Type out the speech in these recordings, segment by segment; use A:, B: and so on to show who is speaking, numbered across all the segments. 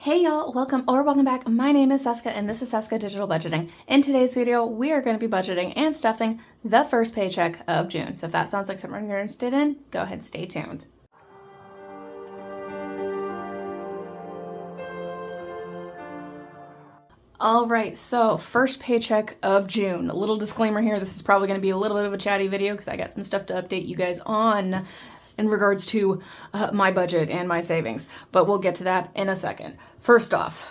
A: Hey y'all, welcome back. My name is Seska and this is Seska Digital Budgeting. In today's video, we are going to be budgeting and stuffing the first paycheck of June. So if that sounds like something you're interested in, go ahead and stay tuned. All right, so first paycheck of June. A little disclaimer here, this is probably going to be a little bit of a chatty video because I got some stuff to update you guys on in regards to my budget and my savings, but we'll get to that in a second. First off,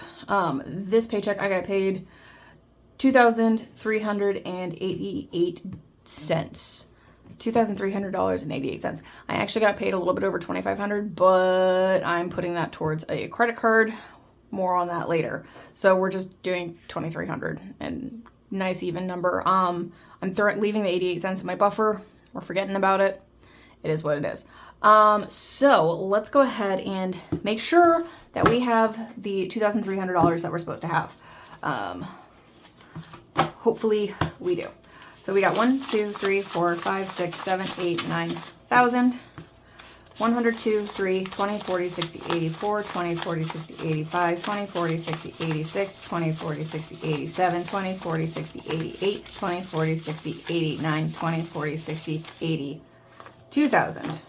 A: this paycheck I got paid $2,388. $2,300.88. I actually got paid a little bit over $2,500, but I'm putting that towards a credit card. More on that later. So we're just doing $2,300 and nice even number. I'm leaving the 88 cents in my buffer. We're forgetting about it. It is what it is. So let's go ahead and make sure that we have the $2,300 that we're supposed to have. Hopefully we do. So we got 1, 2, 3, 4, 5, 6, 7, 8, 9,000. 100, 2, 3, 20, 40, 60, 84, 20, 40, 60, 85, 20, 40, 60, 86, 20, 40, 60, 87, 20, 40, 60, 88, 20, 40, 60, 89, 20, 40, 60, 80, 2,000.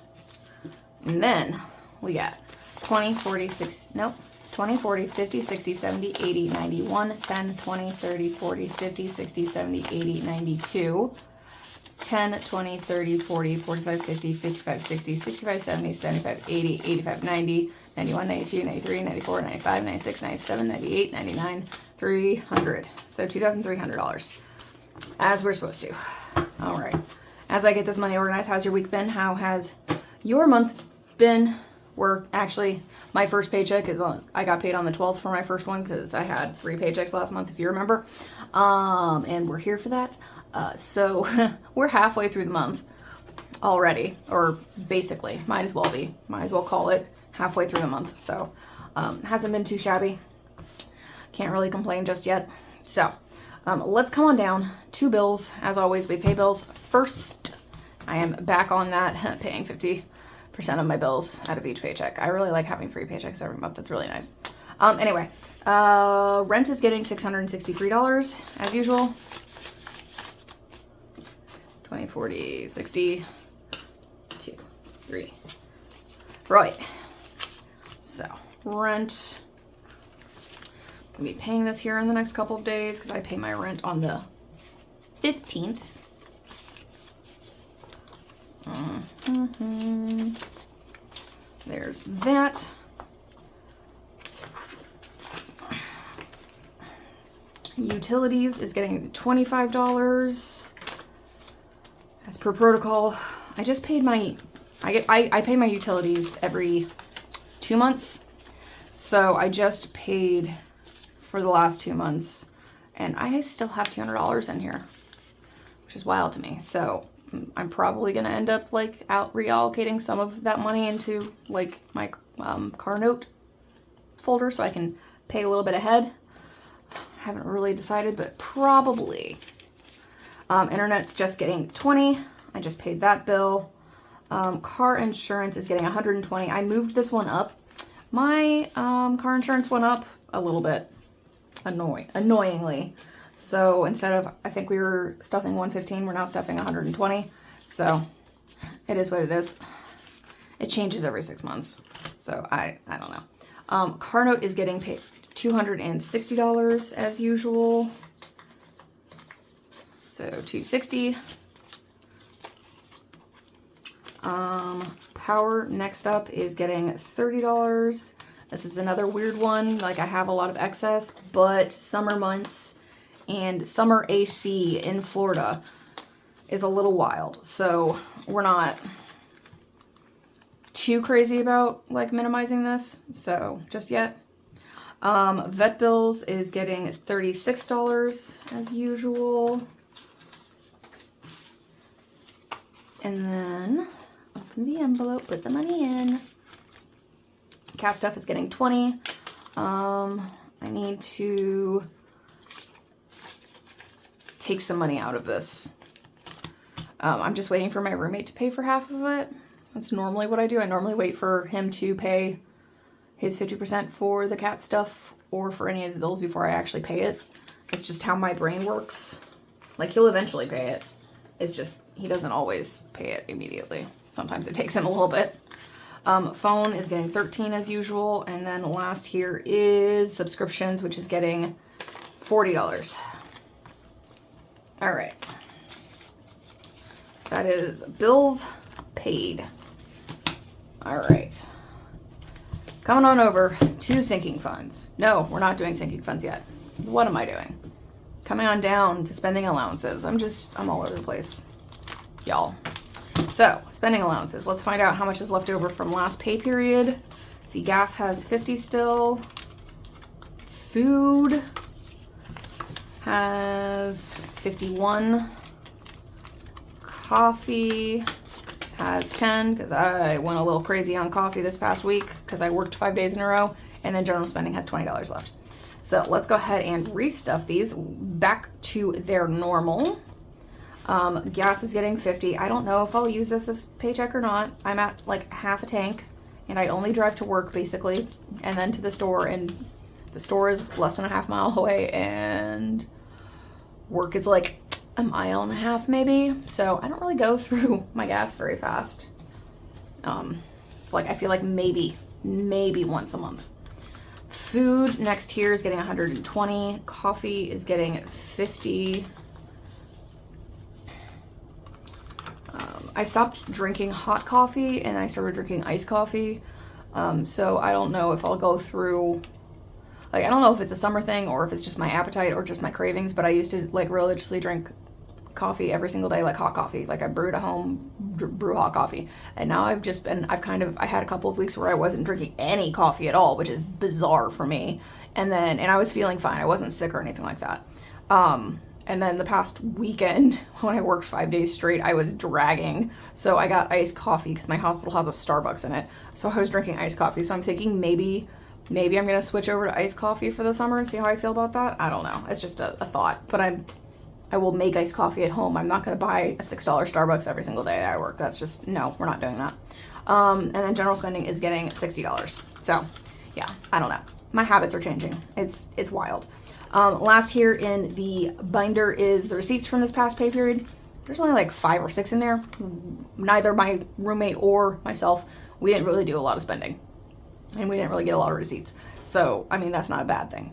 A: And then we got 20, 40, 50, 60, 70, 80, 91, 10, 20, 30, 40, 50, 60, 70, 80, 92, 10, 20, 30, 40, 45, 50, 55, 60, 65, 70, 75, 80, 85, 90, 91, 92, 93, 94, 95, 96, 97, 98, 99, 300. So $2,300 as we're supposed to. All right. As I get this money organized, how's your week been? How has your month been? My first paycheck is I got paid on the 12th for my first one because I had 3 paychecks last month, if you remember. And we're here for that. So we're halfway through the month already, or basically, might as well call it halfway through the month. So, hasn't been too shabby. Can't really complain just yet. So, let's come on down to bills. As always, we pay bills first. I am back on that, paying 50% of my bills out of each paycheck. I really like having 3 paychecks every month. That's really nice. Anyway, rent is getting $663 as usual. 20, 40, 60, 2, 3. Right. So, rent. I'm going to be paying this here in the next couple of days because I pay my rent on the 15th. There's that. Utilities is getting $25. As per protocol, I just paid I pay my utilities every 2 months. So I just paid for the last 2 months and I still have $200 in here, which is wild to me. So I'm probably going to end up reallocating some of that money into my car note folder so I can pay a little bit ahead. I haven't really decided, but probably. Internet's just getting 20. I just paid that bill. Car insurance is getting 120. I moved this one up. My car insurance went up a little bit, annoyingly. So instead of, I think we were stuffing 115, we're now stuffing 120. So it is what it is. It changes every 6 months. So I don't know. Car note is getting paid $260 as usual. So $260. Power next up is getting $30. This is another weird one. I have a lot of excess, but summer months and summer AC in Florida is a little wild. So we're not too crazy about minimizing this. So just yet. Vet bills is getting $36 as usual. And then open the envelope, put the money in. Cat stuff is getting 20. I need to take some money out of this. I'm just waiting for my roommate to pay for half of it. That's normally what I do. I normally wait for him to pay his 50% for the cat stuff or for any of the bills before I actually pay it. It's just how my brain works. Like, he'll eventually pay it. It's just, he doesn't always pay it immediately. Sometimes it takes him a little bit. Phone is getting 13 as usual. And then last here is subscriptions, which is getting $40. All right. That is bills paid. All right. Coming on over to sinking funds. No, we're not doing sinking funds yet. What am I doing? Coming on down to spending allowances. I'm all over the place, y'all. So, spending allowances. Let's find out how much is left over from last pay period. See, gas has 50 still. Food has 51. Coffee has 10, because I went a little crazy on coffee this past week because I worked 5 days in a row. And then general spending has $20 left. So let's go ahead and restuff these back to their normal. Gas is getting 50. I don't know if I'll use this as paycheck or not. I'm at like half a tank and I only drive to work basically and then to the store, and the store is less than a half mile away and work is like a mile and a half maybe. So I don't really go through my gas very fast. It's like, I feel like maybe once a month. Food next here is getting 120. Coffee is getting 50. I stopped drinking hot coffee and I started drinking iced coffee. So I don't know if I'll go through, like, I don't know if it's a summer thing or if it's just my appetite or just my cravings, but I used to like religiously drink coffee every single day, like hot coffee. Like I brewed at home, brew hot coffee. And now I had a couple of weeks where I wasn't drinking any coffee at all, which is bizarre for me. And I was feeling fine. I wasn't sick or anything like that. And then the past weekend when I worked 5 days straight, I was dragging. So I got iced coffee because my hospital has a Starbucks in it. So I was drinking iced coffee. So I'm thinking maybe I'm going to switch over to iced coffee for the summer and see how I feel about that. I don't know. It's just a thought, but I will make iced coffee at home. I'm not going to buy a $6 Starbucks every single day I work. That's just, no, we're not doing that. And then general spending is getting $60. So yeah, I don't know. My habits are changing. It's wild. Last here in the binder is the receipts from this past pay period. There's only like 5 or 6 in there. Neither my roommate or myself, we didn't really do a lot of spending. And we didn't really get a lot of receipts. So, I mean, that's not a bad thing.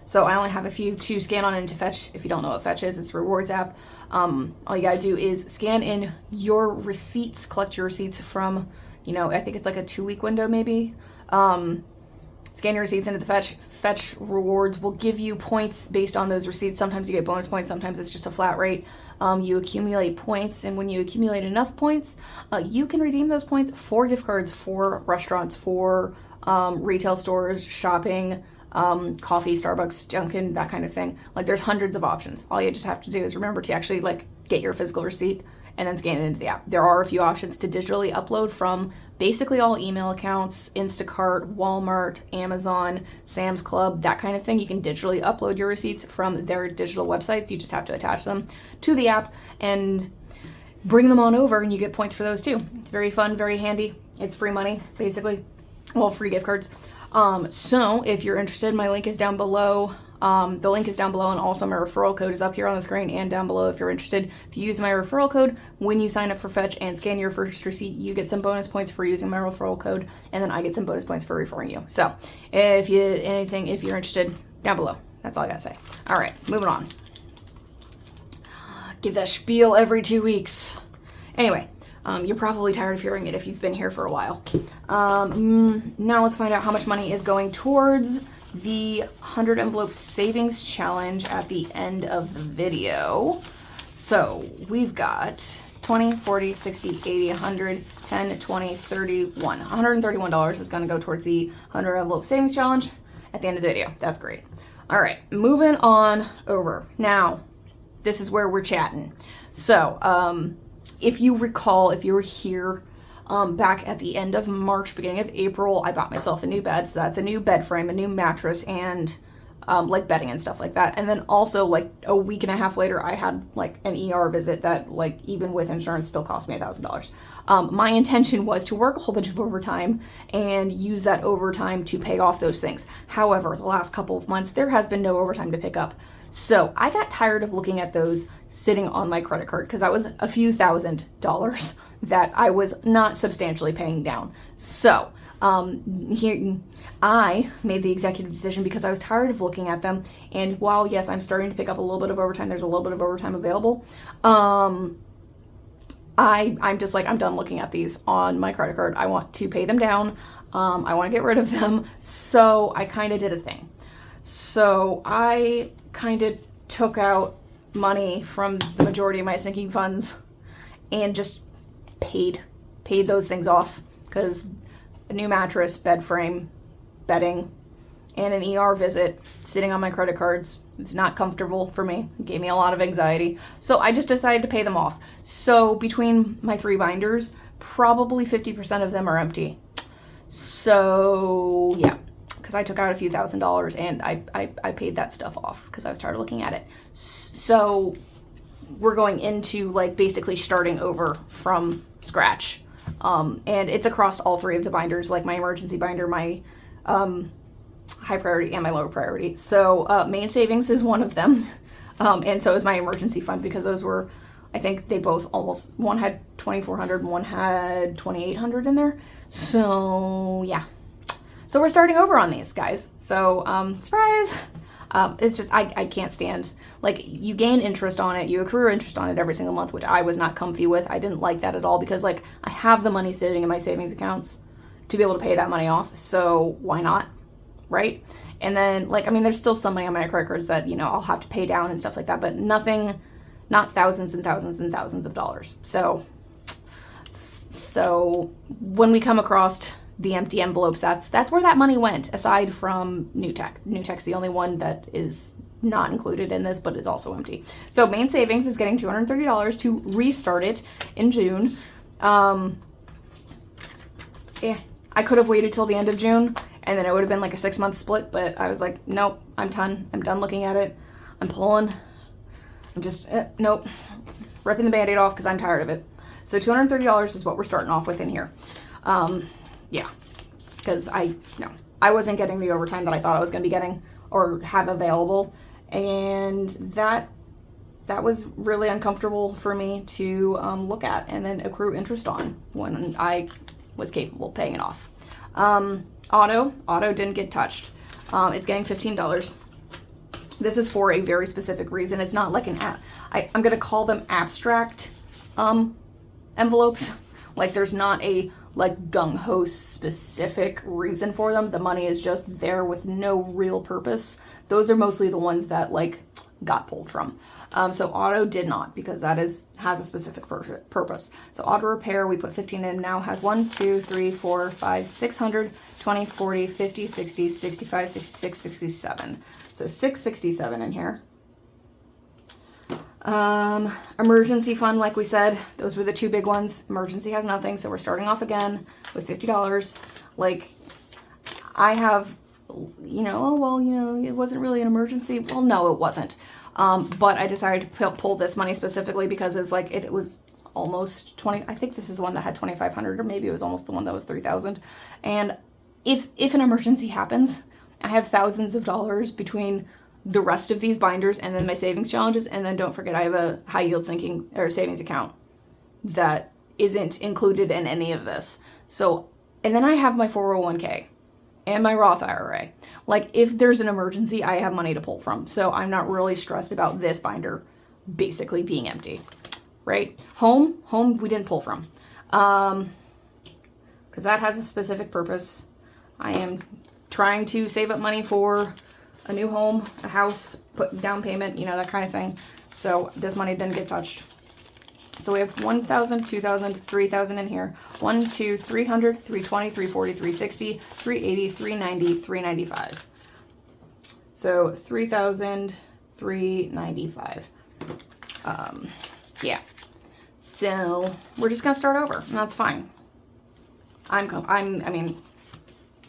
A: So I only have a few to scan on into Fetch. If you don't know what Fetch is, it's a rewards app. All you gotta do is scan in your receipts, collect your receipts from, I think it's like a 2-week window maybe. Scan your receipts into the Fetch. Fetch rewards will give you points based on those receipts. Sometimes you get bonus points, sometimes it's just a flat rate. You accumulate points, and when you accumulate enough points, you can redeem those points for gift cards, for restaurants, for retail stores, shopping, coffee, Starbucks, Dunkin', that kind of thing. Like, there's hundreds of options. All you just have to do is remember to actually like get your physical receipt and then scan it into the app. There are a few options to digitally upload from basically all email accounts, Instacart, Walmart, Amazon, Sam's Club, that kind of thing. You can digitally upload your receipts from their digital websites. You just have to attach them to the app and bring them on over, and you get points for those too. It's very fun, very handy. It's free money, basically. Well, free gift cards. So if you're interested, my link is down below. The link is down below, and also my referral code is up here on the screen and down below if you're interested. If you use my referral code when you sign up for Fetch and scan your first receipt, you get some bonus points for using my referral code, and then I get some bonus points for referring you. So if you're interested, down below. That's all I gotta say. All right, moving on. Give that spiel every 2 weeks. Anyway, you're probably tired of hearing it if you've been here for a while. Now let's find out how much money is going towards the 100 envelope savings challenge at the end of the video. So we've got 20, 40, 60, 80, 100, 10, 20, 31. $131 is going to go towards the 100 envelope savings challenge at the end of the video. That's great. All right, moving on over. Now, this is where we're chatting. So, if you recall, if you were here back at the end of March, beginning of April, I bought myself a new bed. So that's a new bed frame, a new mattress, and like bedding and stuff like that. And then also like a week and a half later, I had like an ER visit that like even with insurance still cost me $1,000. My intention was to work a whole bunch of overtime and use that overtime to pay off those things. However, the last couple of months, there has been no overtime to pick up. So I got tired of looking at those sitting on my credit card because that was a few $1,000s that I was not substantially paying down. So here I made the executive decision because I was tired of looking at them. And while yes, I'm starting to pick up a little bit of overtime, there's a little bit of overtime available. I'm just like, I'm done looking at these on my credit card. I want to pay them down. I want to get rid of them. So I kind of did a thing. So I kind of took out money from the majority of my sinking funds and just paid those things off, because a new mattress, bed frame, bedding, and an ER visit sitting on my credit cards is not comfortable for me. It gave me a lot of anxiety. So I just decided to pay them off. So between my 3 binders, probably 50% of them are empty. So yeah, because I took out a few $1,000s and I paid that stuff off because I was tired of looking at it. So we're going into like basically starting over from scratch. And it's across all 3 of the binders, like my emergency binder, my high priority, and my low priority. So main savings is one of them. And so is my emergency fund, because those were, I think they both almost, one had 2,400 and one had 2,800 in there. So yeah. So we're starting over on these, guys. So surprise. It's just, I can't stand, like, you gain interest on it, you accrue interest on it every single month, which I was not comfy with. I didn't like that at all, because like I have the money sitting in my savings accounts to be able to pay that money off. So why not? Right? And then like, I mean, there's still some money on my credit cards that, you know, I'll have to pay down and stuff like that, but nothing, not thousands and thousands and thousands of dollars. So when we come across the empty envelopes, that's where that money went, aside from New Tech. New Tech's the only one that is not included in this, but is also empty. So main savings is getting $230 to restart it in June. Yeah, I could have waited till the end of June, and then it would have been like a 6-month split, but I was like, nope, I'm done. I'm done looking at it. I'm pulling. I'm just, nope, ripping the Band-Aid off because I'm tired of it. So $230 is what we're starting off with in here. Yeah, because I wasn't getting the overtime that I thought I was going to be getting or have available, and that was really uncomfortable for me to look at and then accrue interest on when I was capable of paying it off. Auto didn't get touched. It's getting $15. This is for a very specific reason. It's not like an app. I'm going to call them abstract envelopes. Like, there's not a like gung-ho specific reason for them. The money is just there with no real purpose. Those are mostly the ones that like got pulled from. So auto did not, because that has a specific purpose. So auto repair, we put 15 in, now has 1, 2, 3, 4, 5, 600, 20, 40, 50, 60, 65, 66, 67. So 667 in here. Emergency fund, like we said, those were the 2 big ones. Emergency has nothing, so we're starting off again with $50. Like, I have, you know, oh, well, you know, it wasn't really an emergency. Well, no, it wasn't. But I decided to pull this money specifically because it was like, it was almost 20, I think this is the one that had 2,500, or maybe it was almost the one that was 3,000. And if an emergency happens, I have thousands of dollars between the rest of these binders and then my savings challenges. And then don't forget, I have a high yield sinking or savings account that isn't included in any of this. So, and then I have my 401k and my Roth IRA. Like, if there's an emergency, I have money to pull from. So I'm not really stressed about this binder basically being empty, right? Home, we didn't pull from. Because that has a specific purpose. I am trying to save up money for a new home, a house, put down payment, you know, that kind of thing. So this money didn't get touched. So we have 1,000, 2,000, 3,000 in here. 1, 2, 300, 320, 340, 360, 380, 390, 395. So 3,000, 395. Yeah. So we're just gonna start over, and that's fine. I mean,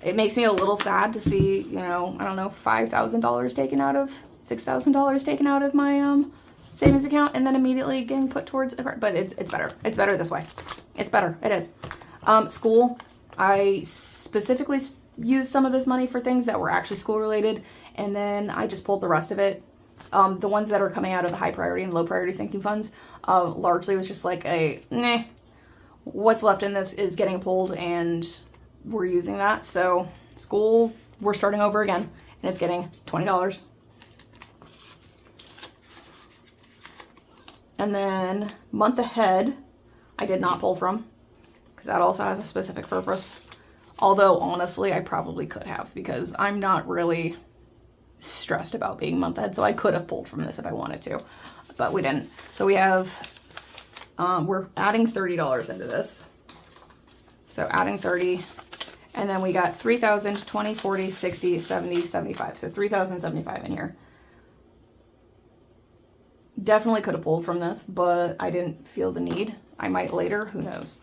A: it makes me a little sad to see, you know, I don't know, $5,000 taken out of, $6,000 taken out of my savings account and then immediately getting put towards, but it's better. It's better this way. It's better. It is. School, I specifically used some of this money for things that were actually school related, and then I just pulled the rest of it. The ones that are coming out of the high priority and low priority sinking funds, largely was just like what's left in this is getting pulled and we're using that. So school, we're starting over again, and it's getting $20. And then month ahead, I did not pull from, because that also has a specific purpose. Although honestly, I probably could have, because I'm not really stressed about being month ahead. So I could have pulled from this if I wanted to, but we didn't. So we have, we're adding $30 into this. So adding 30, and then we got 3,000, 20, 40, 60, 70, 75. So 3,075 in here. Definitely could have pulled from this, but I didn't feel the need. I might later, who knows.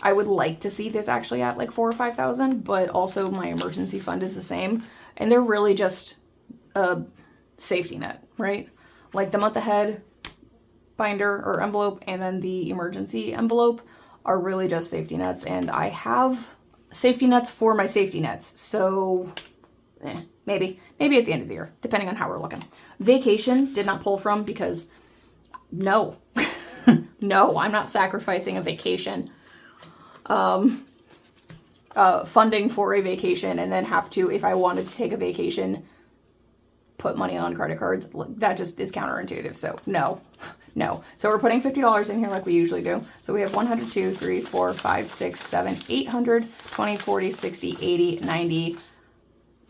A: I would like to see this actually at like 4,000 or 5,000, but also my emergency fund is the same. And they're really just a safety net, right? Like the month ahead binder or envelope and then the emergency envelope are really just safety nets. And I have safety nets for my safety nets. So maybe at the end of the year, depending on how we're looking. Vacation did not pull from because no, no, I'm not sacrificing a vacation. Funding for a vacation and then have to, if I wanted to take a vacation, put money on credit cards. That just is counterintuitive. So no. So we're putting $50 in here like we usually do. So we have 100, 2, 3, 4, 5, 6, 7, 800, 20, 40, 60, 80, 90,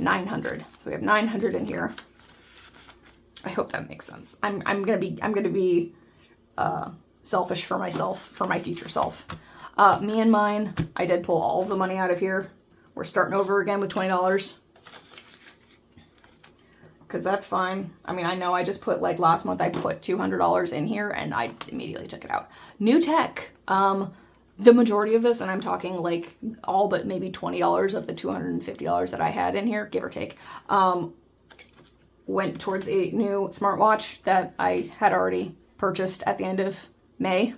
A: 900. So we have 900 in here. I hope that makes sense. I'm gonna be selfish for myself, for my future self. Me and mine, I did pull all of the money out of here. We're starting over again with $20. Because that's fine. I mean, I know I just put, like last month, I put $200 in here and I immediately took it out. New tech. The majority of this, and I'm talking like all but maybe $20 of the $250 that I had in here, give or take, went towards a new smartwatch that I had already purchased at the end of May.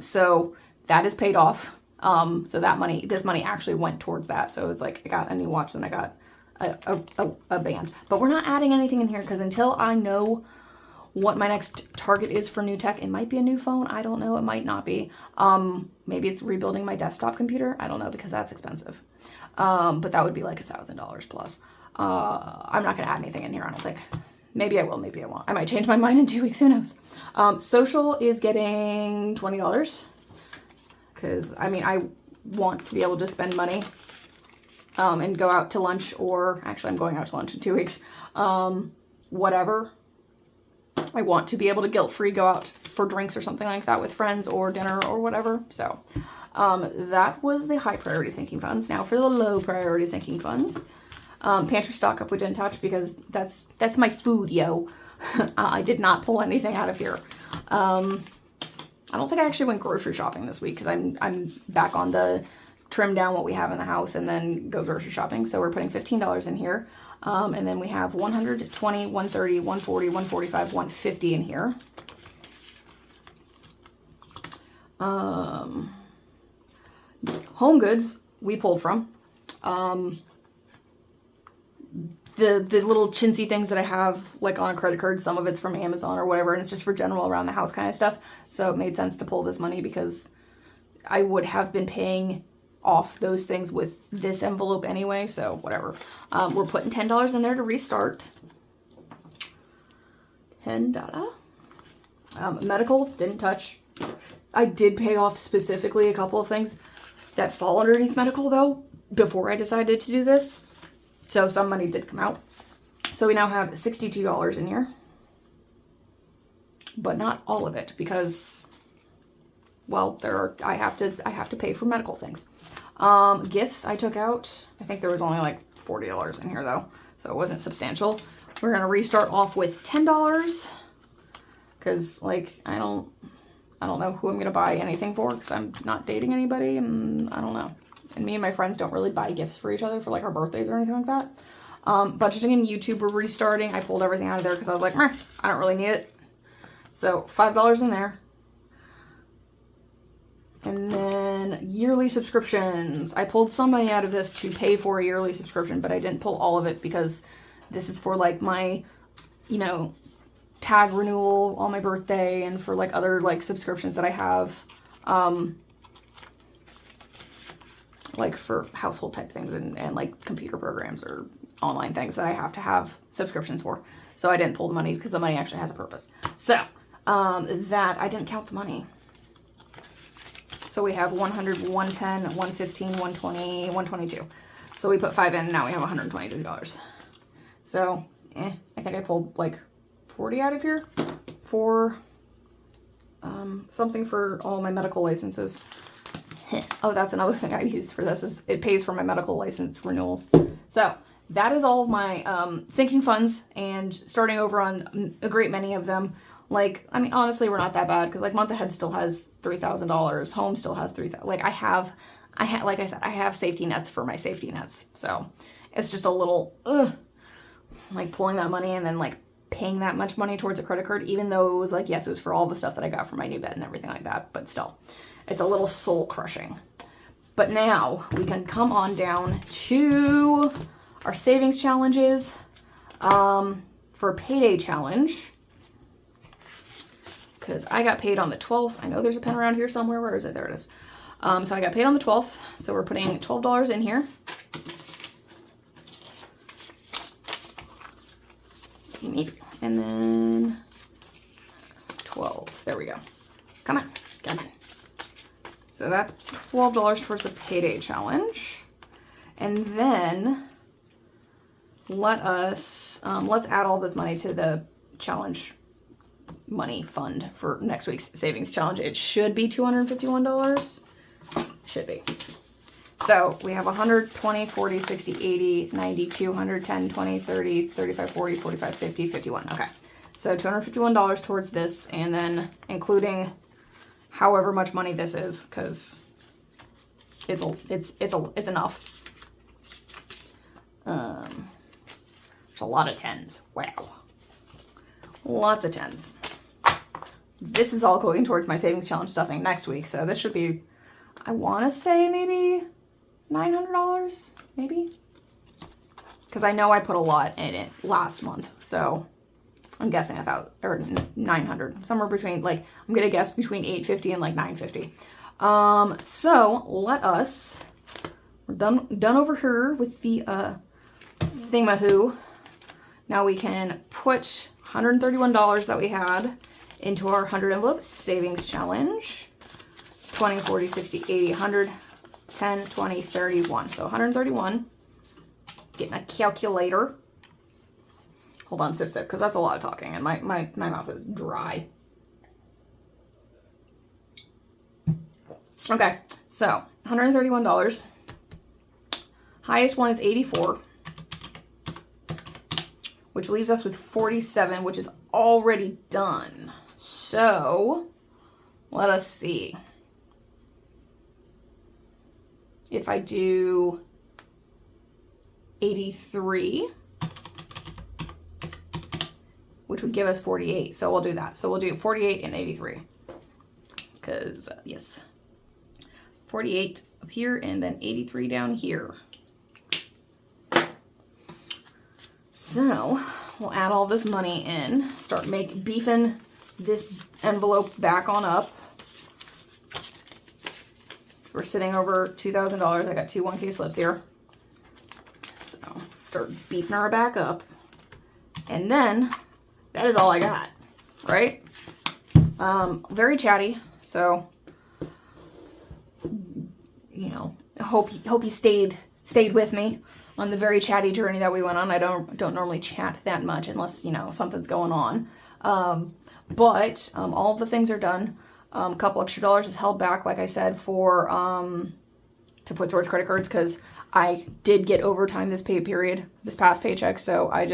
A: So that is paid off. So that money, this money actually went towards that. So it's like I got a new watch, then I got a band. But we're not adding anything in here because until I know what my next target is for new tech, it might be a new phone. I don't know. It might not be. Maybe it's rebuilding my desktop computer. I don't know, because that's expensive. But that would be like $1,000 plus. I'm not going to add anything in here, I don't think. Maybe I will, maybe I won't. I might change my mind in 2 weeks, who knows. Social is getting $20. Because, I mean, I want to be able to spend money and go out to lunch, or actually I'm going out to lunch in 2 weeks. Whatever. I want to be able to guilt-free go out for drinks or something like that with friends or dinner or whatever. So that was the high priority sinking funds. Now for the low priority sinking funds. Pantry stock up we didn't touch because that's my food, yo. I did not pull anything out of here. I don't think I actually went grocery shopping this week because I'm back on the trim down what we have in the house and then go grocery shopping. So we're putting $15 in here. And then we have 100, 20, 130, 140, 145, 150 in here. Home goods we pulled from. The little chintzy things that I have like on a credit card, some of it's from Amazon or whatever, and it's just for general around the house kind of stuff. So it made sense to pull this money because I would have been paying off those things with this envelope anyway, so whatever. We're putting $10 in there to restart. $10. Medical, didn't touch. I did pay off specifically a couple of things that fall underneath medical though, before I decided to do this. So some money did come out. So we now have $62 in here. But not all of it because, well, I have to pay for medical things. Gifts I took out. I think there was only like $40 in here though, so it wasn't substantial. We're gonna restart off with $10 because like I don't know who I'm gonna buy anything for because I'm not dating anybody and I don't know. And me and my friends don't really buy gifts for each other for like our birthdays or anything like that. Budgeting and YouTube were restarting. I pulled everything out of there because I was like, meh, I don't really need it. So $5 in there. And then yearly subscriptions. I pulled some money out of this to pay for a yearly subscription, but I didn't pull all of it because this is for like my, you know, tag renewal on my birthday and for like other like subscriptions that I have. Like for household type things and like computer programs or online things that I have to have subscriptions for. So I didn't pull the money because the money actually has a purpose. So that I didn't count the money. So we have 100, 110, 115, 120, 122. So we put 5 in and now we have $122. So I think I pulled like 40 out of here for something for all my medical licenses. Oh, that's another thing I use for this is it pays for my medical license renewals. So that is all of my sinking funds and starting over on a great many of them. Like, I mean, honestly, we're not that bad because like month ahead still has $3,000. Home still has $3,000. Like like I said, I have safety nets for my safety nets. So it's just a little, like pulling that money and then like paying that much money towards a credit card, even though it was like, yes, it was for all the stuff that I got for my new bed and everything like that. But still, it's a little soul crushing. But now we can come on down to our savings challenges. For payday challenge, because I got paid on the 12th. I know there's a pen around here somewhere. Where is it? There it is. So I got paid on the 12th. So we're putting $12 in here. And then 12. There we go. Come on. Come on. So that's $12 towards the payday challenge. And then let's add all this money to the challenge money fund for next week's savings challenge. It should be $251. Should be. So we have 100, 20, 40, 60, 80, 90, 200, 10, 20, 30, 35, 40, 45, 50, 51. Okay. So $251 towards this, and then including however much money this is, because it's enough. There's a lot of tens. Wow. Lots of tens. This is all going towards my savings challenge stuffing next week. So this should be, I want to say maybe $900, maybe. Because I know I put a lot in it last month. So I'm guessing or 900. Somewhere between, like, I'm going to guess between $850 and like $950. So we're done over here with the thingamahoo. Now we can put $131 that we had into our 100 envelope savings challenge. 20, 40, 60, 80, 100, 10, 20, 31. So 131. Getting a calculator. Hold on, sip, because that's a lot of talking, and my mouth is dry. Okay, so $131. Highest one is 84. Which leaves us with 47, which is already done. So, let us see. If I do 83, which would give us 48. So we'll do that. So we'll do 48 and 83. Because, yes. 48 up here and then 83 down here. So we'll add all this money in, start beefing this envelope back on up. So we're sitting over $2,000. I got 2 1K slips here. So start beefing her back up. And then that is all I got, right? Very chatty. So, you know, I hope he stayed with me on the very chatty journey that we went on. I don't normally chat that much unless, you know, something's going on. But all of the things are done. A couple extra dollars is held back, like I said, for to put towards credit cards because I did get overtime this past paycheck. So I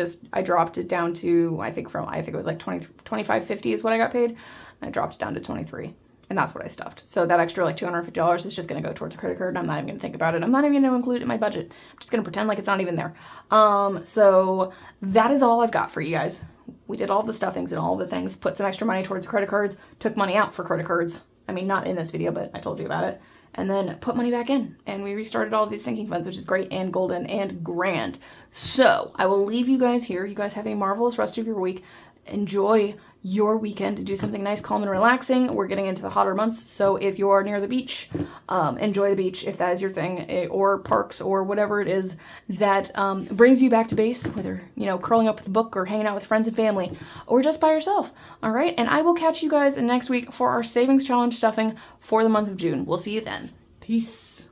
A: dropped it down to, I think it was like $25.50 is what I got paid. And I dropped it down to $23. And that's what I stuffed. So that extra like $250 is just going to go towards a credit card. And I'm not even going to think about it. I'm not even going to include it in my budget. I'm just going to pretend like it's not even there. So that is all I've got for you guys. We did all the stuffings and all the things, put some extra money towards credit cards, took money out for credit cards. I mean, not in this video, but I told you about it. And then put money back in. And we restarted all these sinking funds, which is great and golden and grand. So I will leave you guys here. You guys have a marvelous rest of your week. Enjoy your weekend. Do something nice, calm, and relaxing. We're getting into the hotter months, so if you are near the beach, enjoy the beach if that is your thing, or parks, or whatever it is that brings you back to base, whether, you know, curling up with a book or hanging out with friends and family, or just by yourself. All right, and I will catch you guys next week for our savings challenge stuffing for the month of June. We'll see you then. Peace.